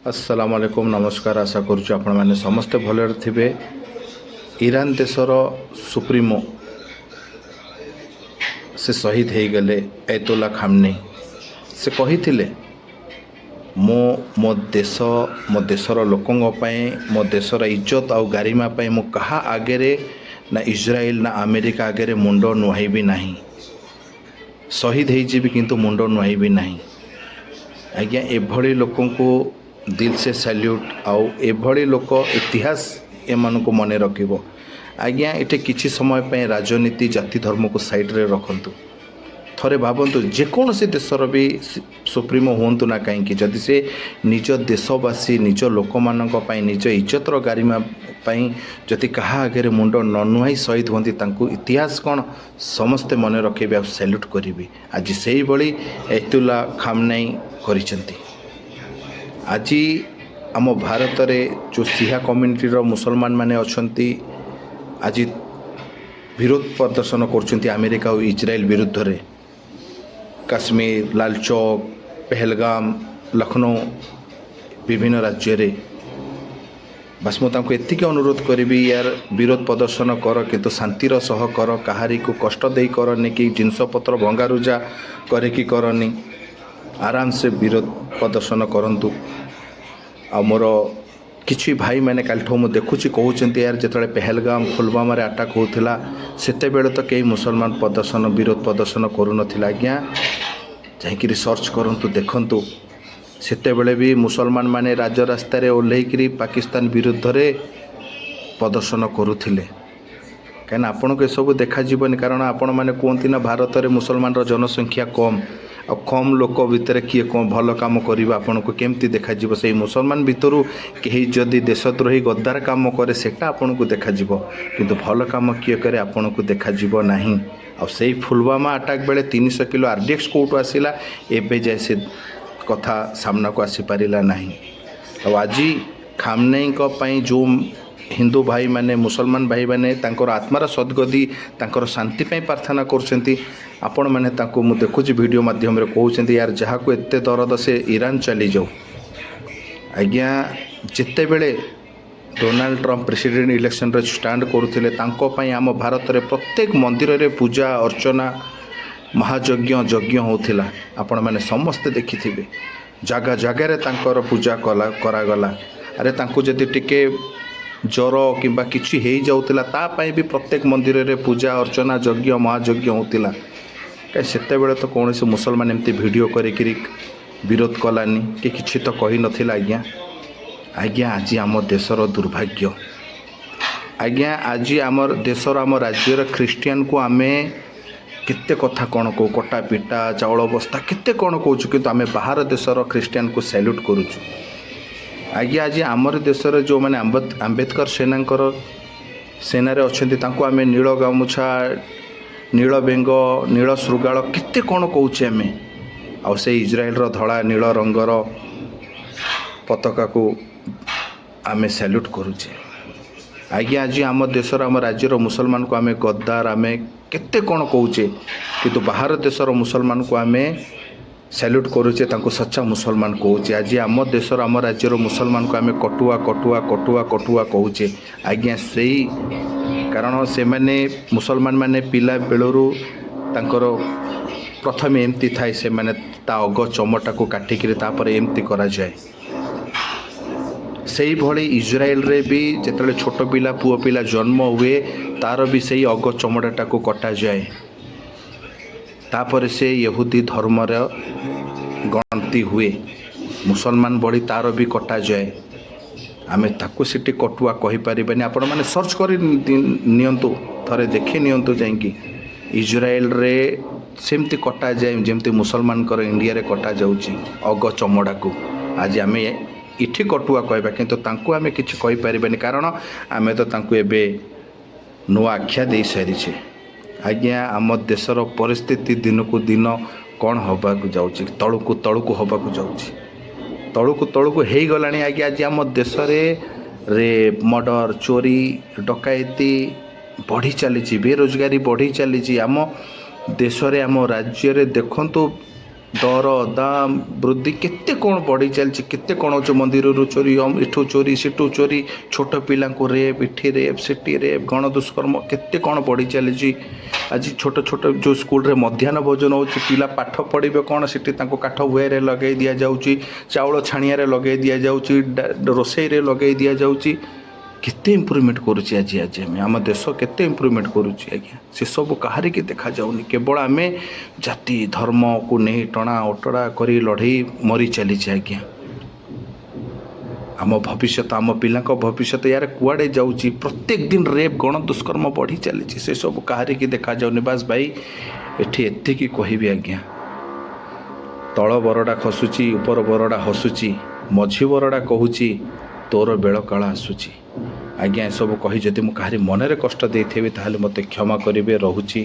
अस्सलामु अलैकुम नमस्कार। आशा करुछु आपण माने समस्त भलरे थिबे। ईरान देशर सुप्रीमो से शहीद हो गले आयतुल्ला खामनी। से कही मो देशर लोकों मो देशर इज्जत आउ गारिमा मु कहा आगे ना इज्राइल ना अमेरिका आगे मुंड नुहाइबी नहीं। शहीद हो किंतु मुंड नुहाइबी नहीं। आज्ञा एभली लोकों को दिल से सैल्यूट आउ एभली लोक इतिहास एमान को मन रखिबो। आज्ञा एटे किछि समय पे राजनीति जाति धर्म को साइड रे रखंतु। थरे भावंतु जेकोसी देशर भी सुप्रीमो होंतु ना कहीं जदि से निज देशवासी निज लोक मानक पई निज इज्जतर गारिमा पई जदि कहा आगे मुंड न नुहाई शहीद होंती तांकु इतिहास कौन समस्ते मन रखिबे आ सैल्यूट करिबे। आज सेही भली आयतुल्ला खामनी करिसेंती। आज आम भारत में जो सिहा कम्युनिटीर मुसलमान माने अछंती आज विरोध प्रदर्शन कर अमेरिका और इज्राइल विरुद्ध रे। काश्मीर लाल चौक पहलगाम लखनऊ विभिन्न राज्य रे बस मुझे एतिक अनुरोध करी यार विरोध प्रदर्शन कर किंतु शांतिर सह कर कहारी को कष्ट दे करनी कि जिनपतर भंगारुजा करिकी करनी। आराम से विरोध प्रदर्शन करंतु। आ मोर किछि भाई मैंने कालठो मु देखुची कहउचंती यार जेतले पहलगाम फुलवामा रे अटैक होउथिला सेते बेले तो कई मुसलमान प्रदर्शन विरोध प्रदर्शन करू नथिला। आज्ञा जाईकि रिसर्च करंतु देखंतु सेते बेले भी मुसलमान माने राज्य रास्ता रे ओल्हेकरी पाकिस्तान विरुद्ध रे प्रदर्शन करूथिले। कहना आपन को सब देखा जीवन कारण आपण माने कहती ना भारत में मुसलमान जनसंख्या कम आ कम लोक भितर किए कौन भल कम करवा आपन को केमती देखा जीव। से मुसलमान भितर कहीं जदि देशद्रोही गद्दार काम करे सेटा आपन को देखा जीव किंतु भल कम किए करे आपन को देखा जीव नहीं। आ से फुलवामा अटैक बेले 300 किलो आरडीएक्स कोर्ट आसिला एबे जाय से कथा सामना को आसी पारिला नहीं। आज खामनेई को पई जो हिंदू भाई माने मुसलमान भाई माने तांकर आत्मार सद्गति तांकर शांति पे प्रार्थना करछंती। आपण माने तांको मु देखुची वीडियो माध्यम रे कहउछंती यार जहा को एते दरद से ईरान चली जाऊ। आज्ञा जिते बेले डोनाल्ड ट्रम्प प्रेसिडेंट इलेक्शन रे स्टैंड करूथिले तांको पई आम भारत रे प्रत्येक मंदिर रे पूजा अर्चना महायज्ञ यज्ञ होउथिला। आपण माने समस्त देखिथिबे जगह जगह रे तांकर पूजा करागला। अरे तांको जदि टिके ज्वर किंबा किछि हेई जाउतिला ता पई भी प्रत्येक मंदिर रे पूजा अर्चना यज्ञ महायज्ञ होउतिला। कहीं सेते बेले तो कौन से मुसलमान एमती वीडियो करी विरोध कलानी कि किछि तो कही नथिला। आज्ञा आज आम देशर दुर्भाग्य। आज्ञा आज आम देशर आम राज्यर ख्रीस्टियान को आमे केते कथा कौन कहू कटा पिटा चाउल बस्ता केते कौन कहूँ किंतु आमे बाहर देशर ख्रीस्टियान को सैल्यूट करूछु। आज्ञा आज आमर देशर जो मैंने आंबेडकर सेना रे अच्छे तांको आमे नील गामुछा नील बेंग नील श्रृगाल केते कौन कहूचे आमे आ से इज्राइल रो धड़ा नील रंगर पताका को आमे सैल्यूट करूचे। आज्ञा आज आम देशर आम राज्यर मुसलमान को आमे गद्दार आमे केते कौन कहूचे किंतु बाहर देशर मुसलमान को आमे सैल्यूट करूचे तांको सच्चा मुसलमान कहूचे। आज आम देशर आम राज्यर मुसलमान को आमे कटुआ कटुआ कटुआ कटुआ कहूचे। आज्ञा सही कारण से माने मुसलमान माने पिला बेलरू तांकर प्रथम एमती थाए से माने ता अग चमटा को काटिकी तापर एमती करा जाए। सही भली इज्राइल रे भी जेतले छोट पिला पुओ पिला जन्म हुए तार भी सही अग चमड़ाटा को कटा जाए। तापर से यहूदी धर्म गणती हुए मुसलमान बड़ी तार भी कटा जाए। आमे ताकू सिटी कटुआ कहि परिबानी। आपण माने सर्च करी नियंतु थरे देखि नियंतु जाइकी इज्राइल रे सेमती कटा जाए जेमती मुसलमान कर इंडिया रे कटा जाउची अग चमड़ा को। आज आमे इठी कटुआ कहबा किंतु तांकू आमे किछि कहि परिबानी कारण आमे तो तांकू एबे नुआ आख्या दे सारिछे। आज्ञा आम देशर परिस्थिति दिन को दिन कौन हवा को जाउची तळुकु तळुकु हवा को जाउची तळुकु तळुकु हेई गलानी। आज्ञा आज आम देश रेप मर्डर चोरी डकायती बढ़ी चली बेरोजगारी बढ़ी चली आम देश रे आम राज्य रे देखंतु दर दाम वृद्धि केते कौन बढ़ी चलती केते कौन अच्छे मंदिर चोरी इठू चोरी सिठू चोरी छोट पिला रेप इठी रेप सिटी रेप गण दुष्कर्म केते कौन बढ़ी चली आज छोट छोट जो स्कूल रे मध्याह्न भोजन हो पिला पाठ पढ़े कौन से काठ भुआरे लगे दि जाऊँगी चाउल छाणिया लगे दि जाऊँगी रोसई लगे दि जाऊँगी केते इम्प्रूवमेंट करुच्ची आज आज आम देश केते इम्प्रूवमेंट करुच्ची आज्ञा से सब कहार की देखा जाऊनी केवल आम जाति धर्म को नहीं टणा ओटड़ा करी लड़ई मरी चली आज्ञा आम भविष्य आम पिला भविष्य यार कुआड़े जाऊँगी प्रत्येक दिन रेप गण दुष्कर्म बढ़ी चली से सब कहार की देखा जाऊनी बास भाई एठी एतिकी कहबी आज्ञा तल बरडा खसुची ऊपर बरडा हसुची मझी बरडा कहूची तोर बेल काल आसूची आज्ञा सब कही जदि मु कहारी मनरे कष्ट देइथेबी ताहले मते क्षमा करिवे रहुची।